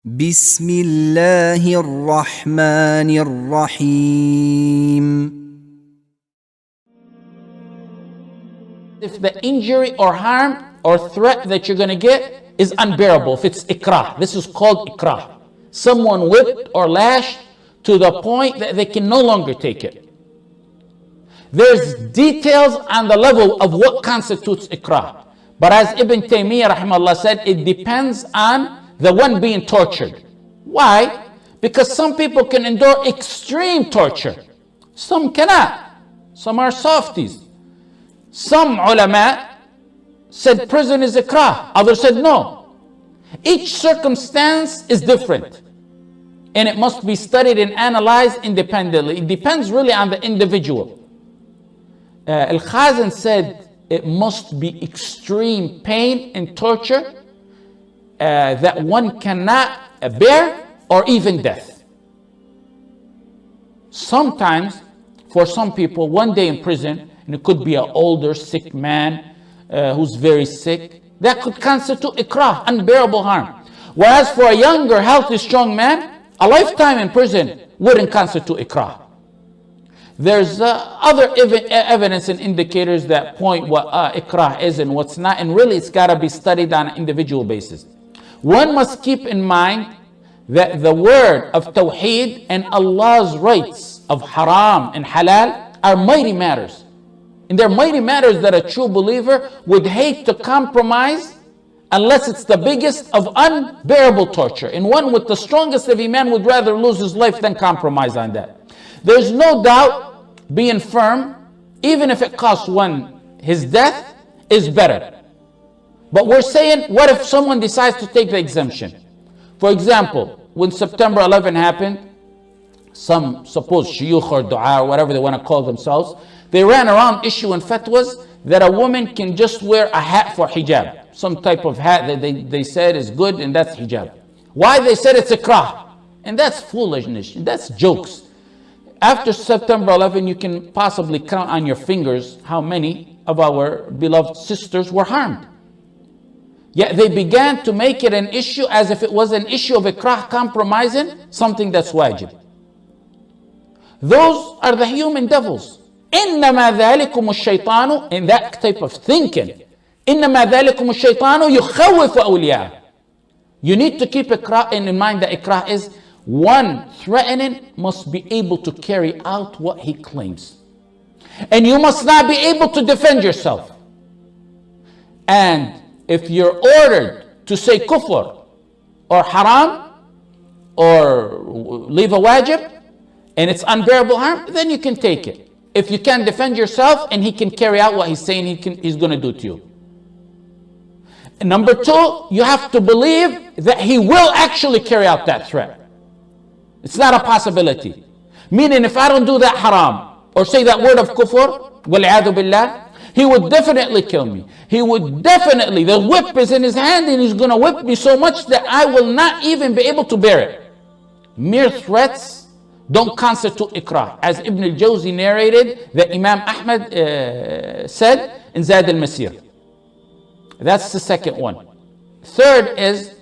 بسم الله الرحمن الرحيم. If the injury or harm or threat that you're going to get is unbearable, if it's ikrah, this is called ikrah. Someone whipped or lashed to the point that they can no longer take it. There's details on the level of what constitutes ikrah. But as Ibn Taymiyyah rahimahullah said, it depends on the one being tortured. Why? Because some people can endure extreme torture. Some cannot. Some are softies. Some ulama said prison is ikrah. Others said no. Each circumstance is different. And it must be studied and analyzed independently. It depends really on the individual. Al-Khazin said it must be extreme pain and torture that one cannot bear, or even death. Sometimes, for some people, one day in prison, and it could be an older, sick man who's very sick, that could constitute ikrah, unbearable harm. Whereas for a younger, healthy, strong man, a lifetime in prison wouldn't constitute ikrah. There's other evidence and indicators that point what ikrah is and what's not, and really it's got to be studied on an individual basis. One must keep in mind that the word of Tawheed and Allah's rights of haram and halal are mighty matters. And they're mighty matters that a true believer would hate to compromise unless it's the biggest of unbearable torture. And one with the strongest of iman would rather lose his life than compromise on that. There's no doubt being firm, even if it costs one his death, is better. But we're saying, what if someone decides to take the exemption? For example, when September 11 happened, some supposed shuyukh or dua or whatever they want to call themselves, they ran around issuing fatwas that a woman can just wear a hat for hijab. Some type of hat that they said is good, and that's hijab. Why? They said it's ikrah. And that's foolishness. That's jokes. After September 11, you can possibly count on your fingers how many of our beloved sisters were harmed. Yet they began to make it an issue as if it was an issue of ikrah, compromising something that's wajib. Those are the human devils. إِنَّمَا ذَلِكُمُ الشَّيْطَانُ, in that type of thinking. إِنَّمَا ذَلِكُمُ الشَّيْطَانُ يُخَوِّفُ أَوْلِيَاهُ. You need to keep ikrah in mind that ikrah is one threatening must be able to carry out what he claims. And you must not be able to defend yourself. And if you're ordered to say kufr or haram or leave a wajib and it's unbearable harm, then you can take it. If you can't defend yourself and he can carry out what he's saying he's going to do to you. And number two, you have to believe that he will actually carry out that threat. It's not a possibility. Meaning if I don't do that haram or say that word of kufr, wal'iyadu billah, he would definitely kill me. He would definitely, the whip is in his hand and he's going to whip me so much that I will not even be able to bear it. Mere threats don't constitute ikrah. As Ibn al-Jawzi narrated, that Imam Ahmed said in Zad al-Masir. That's the second one. Third is,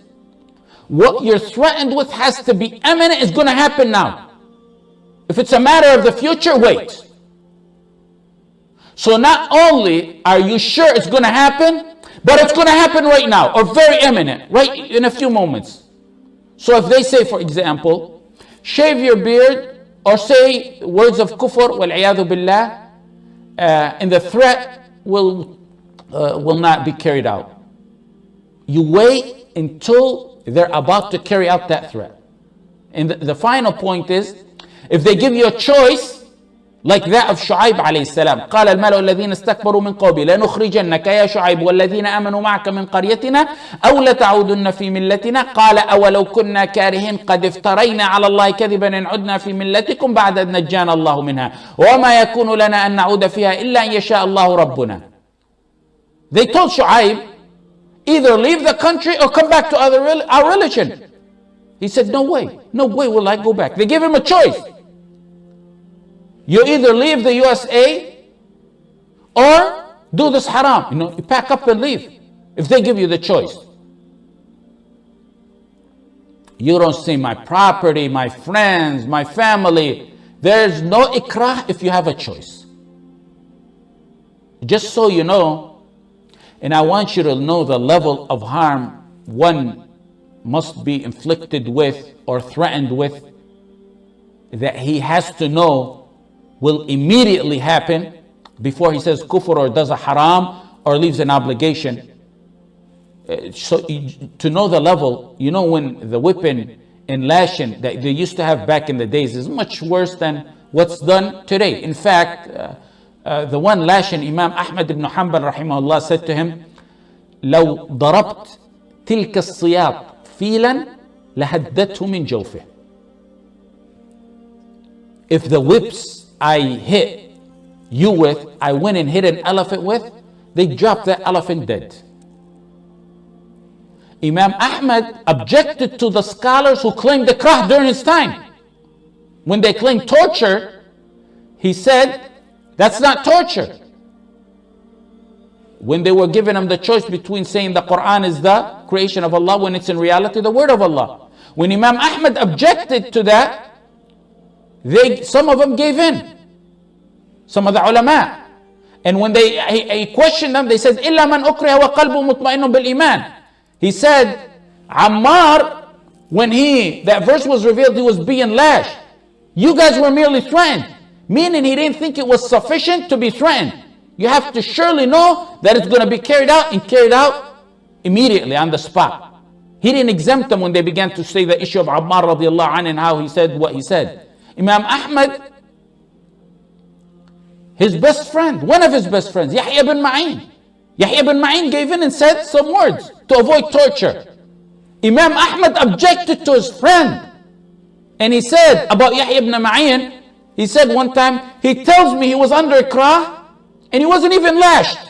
what you're threatened with has to be imminent. It's going to happen now. If it's a matter of the future, wait. So not only are you sure it's going to happen, but it's going to happen right now, or very imminent, right in a few moments. So if they say, for example, shave your beard, or say words of kufr, wal'iyadu billah, and the threat will not be carried out. You wait until they're about to carry out that threat. And the final point is, if they give you a choice, like that of Shu'aib alayhi salam. قال الملأ الذين استكبروا من قومه لنخرجنك يا شعيب والذين آمنوا معك من قريتنا أو لتعودن في ملتنا قال أولو كنا كارهين قد افترينا على الله كذبا إن عدنا في ملتكم بعد أن نجانا الله منها وما يكون لنا أن نعود فيها إلا أن يشاء الله ربنا. They told Shu'aib, either leave the country or come back to our religion. He said, no way will I go back. They gave him a choice. You either leave the USA or do this haram. You pack up and leave if they give you the choice. You don't say my property, my friends, my family. There's no ikrah if you have a choice. Just so you know, and I want you to know the level of harm one must be inflicted with or threatened with, that he has to know will immediately happen before he says kufr or does a haram or leaves an obligation. So to know the level, you know, when the whipping and lashing that they used to have back in the days is much worse than what's done today. In fact, the one lashing, Imam Ahmed ibn Hanbal rahimahullah said to him, لو ضربت تلك الصياط فيلا لهدته من جوفه. If the whips I hit you with, I went and hit an elephant with, they dropped that elephant dead. Imam Ahmad objected to the scholars who claimed the ikrah during his time. When they claimed torture, he said, that's not torture. When they were giving him the choice between saying the Quran is the creation of Allah when it's in reality the word of Allah. When Imam Ahmad objected to that, some of them gave in. Some of the ulama. And when he questioned them, they said, إِلَّا مَنْ أُكْرِهَ وَقَلْبُ مُطْمَئِنٌ بِالْإِيمَانِ. He said, Ammar, when that verse was revealed, he was being lashed. You guys were merely threatened. Meaning he didn't think it was sufficient to be threatened. You have to surely know that it's going to be carried out and carried out immediately on the spot. He didn't exempt them when they began to say the issue of Ammar radiallahu anhu and how he said what he said. Imam Ahmad, his best friend, one of his best friends, Yahya ibn Ma'in. Yahya ibn Ma'in gave in and said some words to avoid torture. Imam Ahmad objected to his friend. And he said about Yahya ibn Ma'in, he said one time, he tells me he was under ikrah and he wasn't even lashed.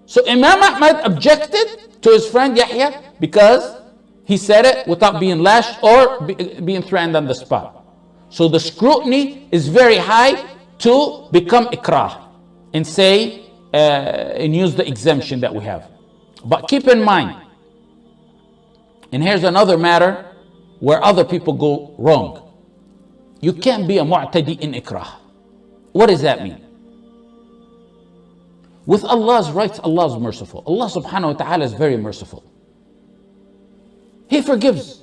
So Imam Ahmad objected to his friend Yahya because he said it without being lashed or being threatened on the spot. So the scrutiny is very high to become ikrah and say and use the exemption that we have. But keep in mind, and here's another matter where other people go wrong. You can't be a mu'tadi in ikrah. What does that mean? With Allah's rights, Allah is merciful. Allah subhanahu wa ta'ala is very merciful. He forgives.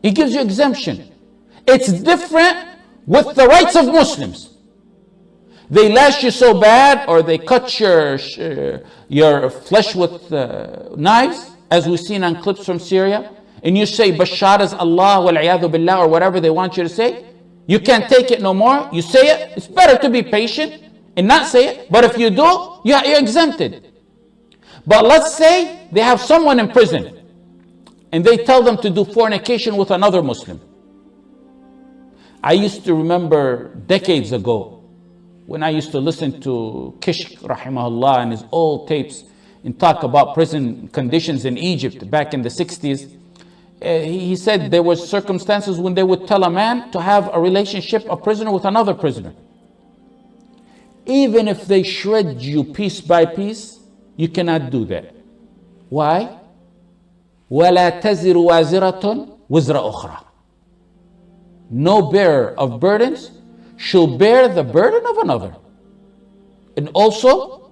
He gives you exemption. It's different with the rights of Muslims. They lash you so bad, or they cut your flesh with knives, as we've seen on clips from Syria, and you say Bashar is Allah wal-iyadhu billah, or whatever they want you to say. You can't take it no more. You say it. It's better to be patient and not say it. But if you do, you're exempted. But let's say they have someone in prison and they tell them to do fornication with another Muslim. I used to remember decades ago when I used to listen to Kishk rahimahullah and his old tapes and talk about prison conditions in Egypt back in the 60s. He said there were circumstances when they would tell a man to have a relationship, a prisoner with another prisoner. Even if they shred you piece by piece, you cannot do that. Why? وَلَا تَزِرُ وَازِرَةٌ وِزْرَ أُخْرَى. No bearer of burdens shall bear the burden of another. And also,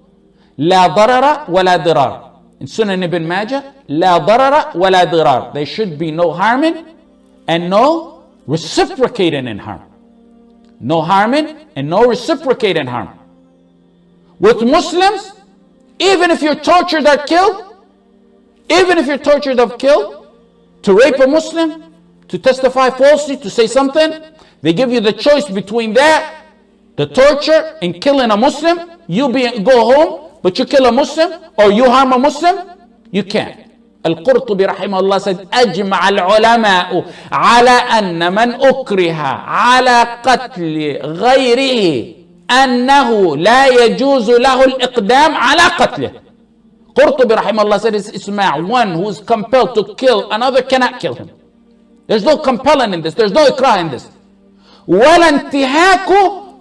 لَا ضَرَرَ وَلَا ضِرَارَ. In Sunan Ibn Majah, لَا ضَرَرَ وَلَا ضِرَارَ. There should be no harming and no reciprocating in harm. No harming and no reciprocating harm. With Muslims, even if you're tortured or killed, to rape a Muslim, to testify falsely, to say something, they give you the choice between that, the torture, and killing a Muslim. Go home, but you kill a Muslim, or you harm a Muslim, you can't. Al-Qurtubi rahimahullah said, أجمع العلماء على أن من أكره على قتل غيره أنه لا يجوز له الإقدام على قتله. Qurtubi rahimahullah said, it's isma', one who is compelled to kill another cannot kill him. There's no compelling in this. There's no ikrah in this. ولا انتهاك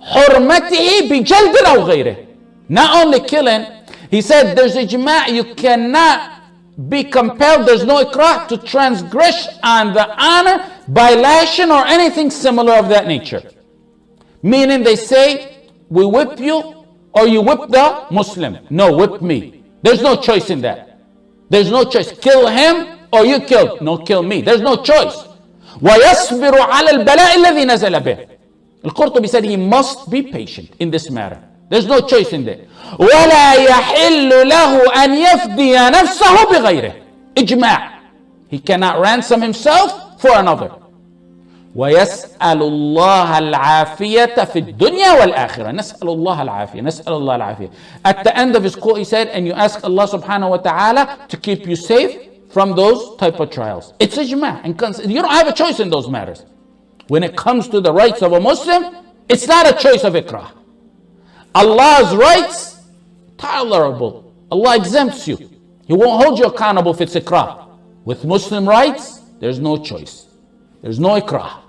حرمته بجلد أو غيره. Not only killing, he said there's ijma', you cannot be compelled, there's no ikrah, to transgress on the honor by lashing or anything similar of that nature. Meaning they say, we whip you or you whip the Muslim. No, whip me. There's no choice in that. There's no choice. Kill him or you kill. No, kill me. There's no choice. وَيَصْبِرُ عَلَى الْبَلَاءِ الَّذِي نَزَلَ بِهِ. Al-Qurtubi said he must be patient in this matter. There's no choice in that. وَلَا يَحِلُّ لَهُ أَنْ يَفْدِيَ نَفْسَهُ بِغَيْرِهِ. Ijma'. He cannot ransom himself for another. وَيَسْأَلُ اللَّهَ الْعَافِيَةَ فِي الدُّنْيَا وَالْآخِرَةِ. نسأل الله العافية. نسأل الله العافية. At the end of his quote he said, and you ask Allah subhanahu wa ta'ala to keep you safe from those type of trials. It's ijma'. And you don't have a choice in those matters. When it comes to the rights of a Muslim, it's not a choice of ikrah. Allah's rights, tolerable. Allah exempts you. He won't hold you accountable if it's ikrah. With Muslim rights, there's no choice. There's no ikrah.